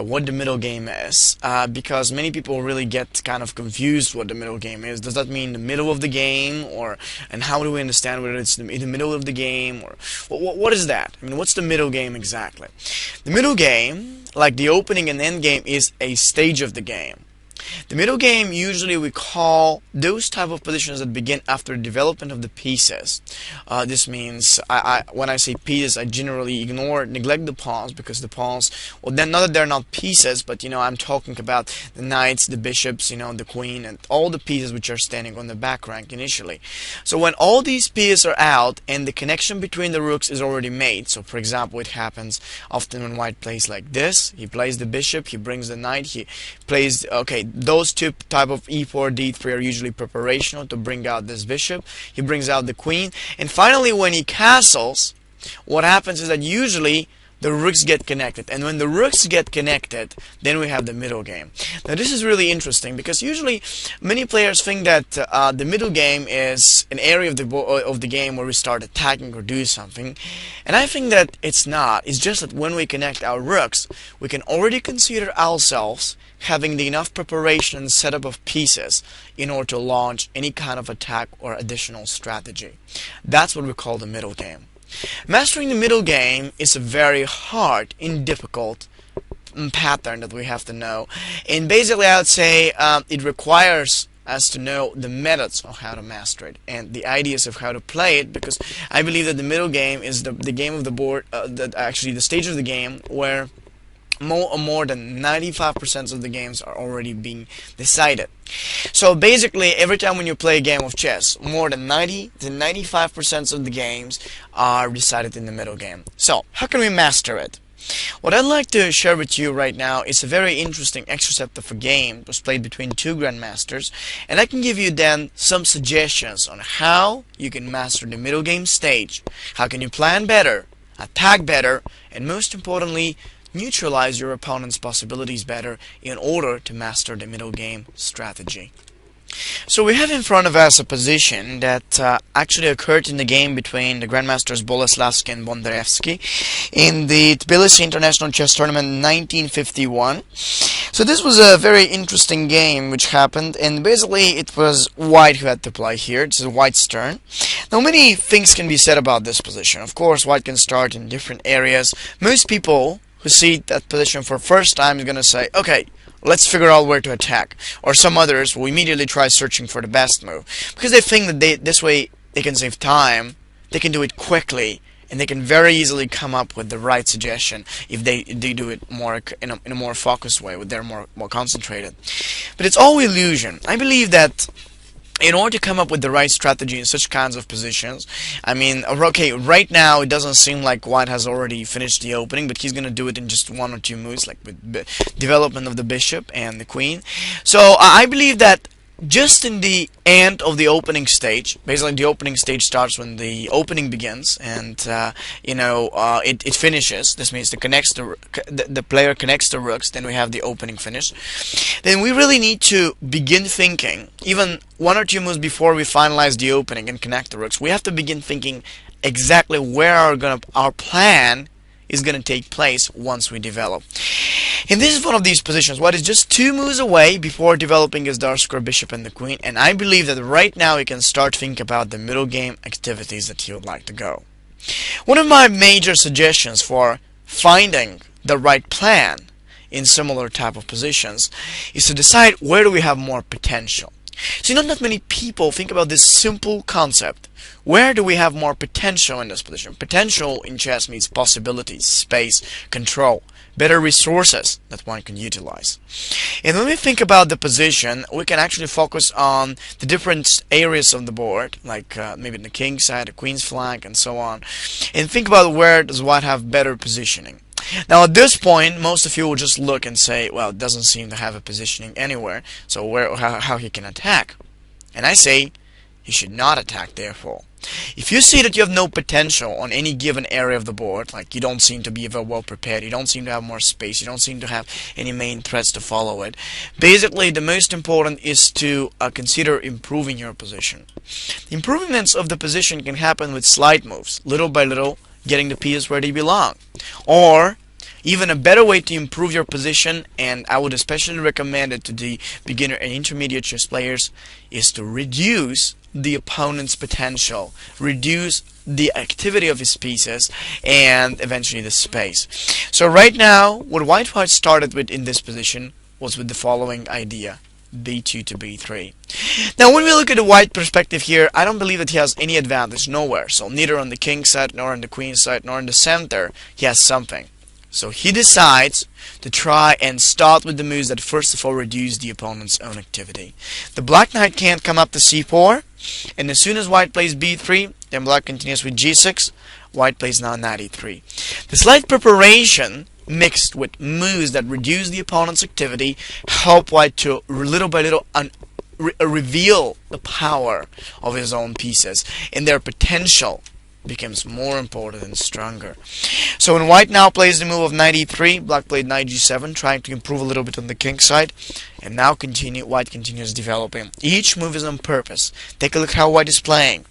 what the middle game is, because many people really get kind of confused what the middle game is. Does that mean the middle of the game, or and how do we understand whether it's in the middle of the game, or what is that? I mean, what's the middle game exactly? The middle game, like the opening and end game, is a stage of the game. The middle game usually we call those type of positions that begin after development of the pieces. This means when I say pieces, I generally neglect the pawns, because the pawns, well, then not that they're not pieces, but I'm talking about the knights, the bishops, the queen, and all the pieces which are standing on the back rank initially. So when all these pieces are out and the connection between the rooks is already made, so for example, it happens often when white plays like this. He plays the bishop, he brings the knight, he plays, okay, those two type of e4, d3 are usually preparational to bring out this bishop. He brings out the queen, and finally when he castles, what happens is that usually the rooks get connected, and when the rooks get connected, then we have the middle game. Now this is really interesting, because usually many players think that the middle game is an area of the game where we start attacking or do something, and I think that it's not. It's just that when we connect our rooks, we can already consider ourselves having the enough preparation and setup of pieces in order to launch any kind of attack or additional strategy. That's what we call the middle game. Mastering the middle game is a very hard and difficult pattern that we have to know, and basically I would say it requires us to know the methods of how to master it and the ideas of how to play it, because I believe that the middle game is the game of the board, actually the stage of the game where more than 95% of the games are already being decided. So basically, every time when you play a game of chess, more than 90 to 95% of the games are decided in the middle game. So how can we master it? What I'd like to share with you right now is a very interesting exercise of a game that was played between two grandmasters, and I can give you then some suggestions on how you can master the middle game stage, how can you plan better, attack better, and most importantly, neutralize your opponent's possibilities better in order to master the middle game strategy. So we have in front of us a position that actually occurred in the game between the Grandmasters Boleslavsky and Bondarevsky in the Tbilisi International Chess Tournament 1951. So this was a very interesting game which happened, and basically it was white who had to play here. This is white's turn. Now many things can be said about this position. Of course, white can start in different areas. Most people who see that position for the first time is going to say, okay, let's figure out where to attack. Or some others will immediately try searching for the best move, because they think that this way they can save time, they can do it quickly, and they can very easily come up with the right suggestion if they do it more in a more focused way, with they're more concentrated. But it's all illusion. I believe that in order to come up with the right strategy in such kinds of positions, I mean, okay, right now it doesn't seem like white has already finished the opening, but he's going to do it in just one or two moves, like with development of the bishop and the queen. So I believe that just in the end of the opening stage, basically the opening stage starts when the opening begins, and it finishes. This means the player connects the rooks, then we have the opening finish. Then we really need to begin thinking, even one or two moves before we finalize the opening and connect the rooks. We have to begin thinking exactly where our plan is going to take place once we develop. And this is one of these positions. White is just two moves away before developing his dark square bishop and the queen, and I believe that right now he can start thinking about the middle game activities that he would like to go. One of my major suggestions for finding the right plan in similar type of positions is to decide where do we have more potential. See, not that many people think about this simple concept. Where do we have more potential in this position? Potential in chess means possibilities, space, control, better resources that one can utilize. And when we think about the position, we can actually focus on the different areas of the board, like maybe the king's side, the queen's flank, and so on, and think about where does white have better positioning. Now at this point, most of you will just look and say, well, it doesn't seem to have a positioning anywhere, so how he can attack? And I say, he should not attack, therefore. If you see that you have no potential on any given area of the board, like you don't seem to be very well prepared, you don't seem to have more space, you don't seem to have any main threats to follow it, basically the most important is to consider improving your position. The improvements of the position can happen with slight moves, little by little, getting the pieces where they belong. Or Even a better way to improve your position, and I would especially recommend it to the beginner and intermediate chess players, is to reduce the opponent's potential, reduce the activity of his pieces, and eventually the space. So right now, what White started with in this position was with the following idea: b2 to b3. Now when we look at the White perspective here, I don't believe that he has any advantage, nowhere. So neither on the king side, nor on the queen side, nor in the center, he has something. So he decides to try and start with the moves that first of all reduce the opponent's own activity. The Black Knight can't come up to c4, and as soon as White plays b3, then Black continues with g6, White plays now knight e3. The slight preparation mixed with moves that reduce the opponent's activity help White to little by little reveal the power of his own pieces, and their potential becomes more important and stronger. So when White now plays the move of knight e3, Black played knight g7, trying to improve a little bit on the king side, and now White continues developing. Each move is on purpose. Take a look how White is playing.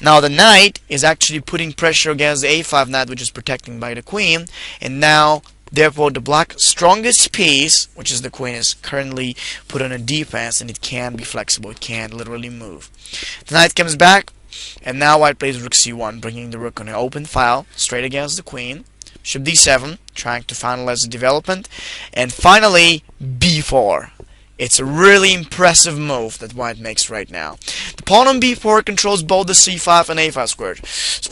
Now the knight is actually putting pressure against the a5 knight, which is protecting by the queen, and now therefore the Black's strongest piece, which is the queen, is currently put on a defense, and it can be flexible. It can literally move. The knight comes back, and now White plays rook c1, bringing the rook on an open file straight against the queen. Bishop d7, trying to finalize the development, and finally b4. It's a really impressive move that White makes right now. The pawn on b4 controls both the c5 and a5 squared,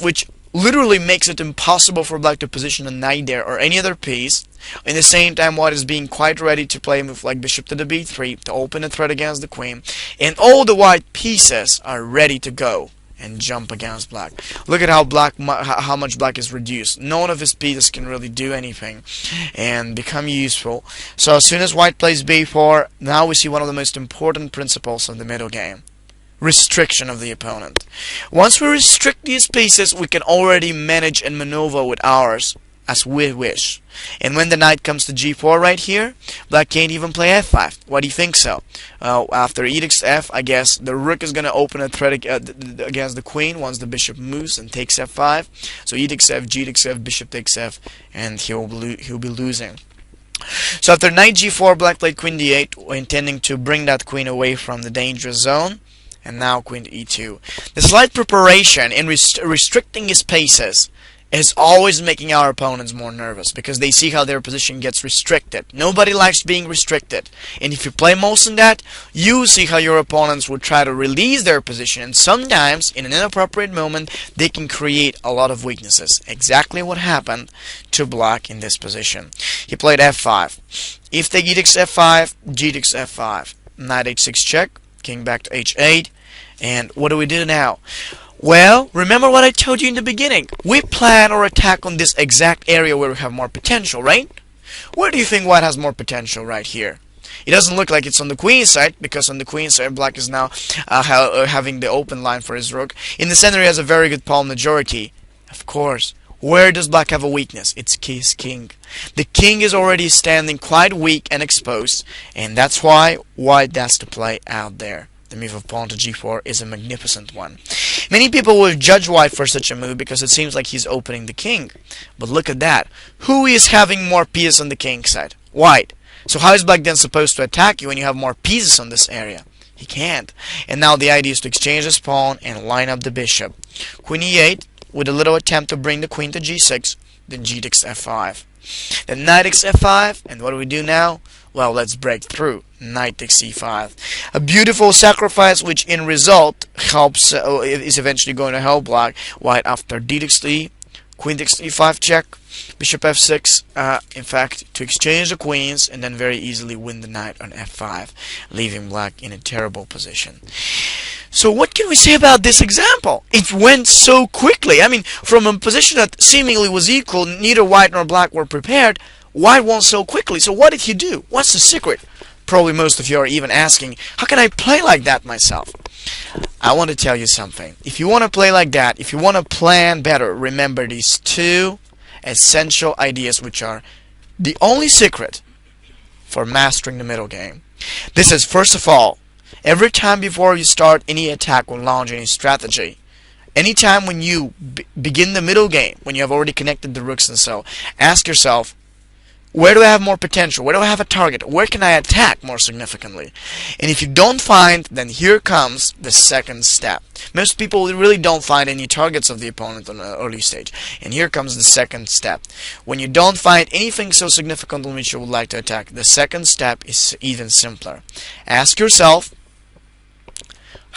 which literally makes it impossible for Black to position a knight there or any other piece. In the same time, White is being quite ready to play a move like bishop to the b3 to open a threat against the queen, and all the White pieces are ready to go and jump against Black. Look at how much Black is reduced. None of his pieces can really do anything and become useful. So as soon as White plays b4, now we see one of the most important principles of the middle game: restriction of the opponent. Once we restrict these pieces, we can already manage and maneuver with ours as we wish. And when the knight comes to g4 right here, Black can't even play f5. Why do you think so? After e takes f, I guess the rook is going to open a threat against the queen once the bishop moves and takes f5. So e takes f, g takes f, bishop takes f, and he'll be losing. So after knight g4, Black played queen d8, intending to bring that queen away from the dangerous zone. And now queen to e2. The slight preparation in restricting his pieces is always making our opponents more nervous, because they see how their position gets restricted. Nobody likes being restricted, and if you play most in that, you see how your opponents will try to release their position, and sometimes in an inappropriate moment they can create a lot of weaknesses. Exactly what happened to Black in this position. He played f5. If take e takes f5, g takes f5, knight h6 check, king back to h8, and what do we do now? Well, remember what I told you in the beginning. We plan or attack on this exact area where we have more potential, right? Where do you think White has more potential right here? It doesn't look like it's on the queen side, because on the queen side Black is now having the open line for his rook. In the center he has a very good pawn majority. Of course. Where does Black have a weakness? It's his king. The king is already standing quite weak and exposed, and that's why White has to play out there. The move of pawn to g4 is a magnificent one. Many people will judge White for such a move because it seems like he's opening the king. But look at that. Who is having more pieces on the king side? White. So how is Black then supposed to attack you when you have more pieces on this area? He can't. And now the idea is to exchange his pawn and line up the bishop. Queen e8 with a little attempt to bring the queen to g6. Then g takes f5. Then knight takes f5. And what do we do now? Well, let's break through. Knight takes c5. A beautiful sacrifice which in result helps is eventually going to help White after d takes e, queen takes e5 check, bishop f6, in fact, to exchange the queens and then very easily win the knight on f5, leaving Black in a terrible position. So what can we say about this example? It went so quickly. I mean, from a position that seemingly was equal, neither White nor Black were prepared, White won so quickly. So what did he do? What's the secret? Probably most of you are even asking, how can I play like that myself? I want to tell you something. If you want to play like that, if you want to plan better, remember these two essential ideas, which are the only secret for mastering the middle game. This is, first of all, every time before you start any attack or launch any strategy, anytime when you begin the middle game, when you have already connected the rooks and so, ask yourself, Where do I have more potential? Where do I have a target? Where can I attack more significantly? And if you don't find, then here comes the second step. Most people really don't find any targets of the opponent on an early stage. And here comes the second step. When you don't find anything so significant on which you would like to attack, the second step is even simpler. Ask yourself,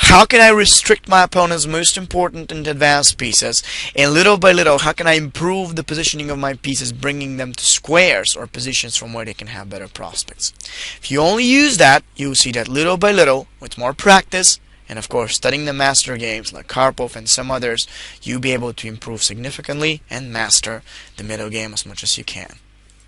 how can I restrict my opponent's most important and advanced pieces? And little by little, how can I improve the positioning of my pieces, bringing them to squares or positions from where they can have better prospects? If you only use that, you'll see that little by little, with more practice, and of course studying the master games like Karpov and some others, you'll be able to improve significantly and master the middle game as much as you can.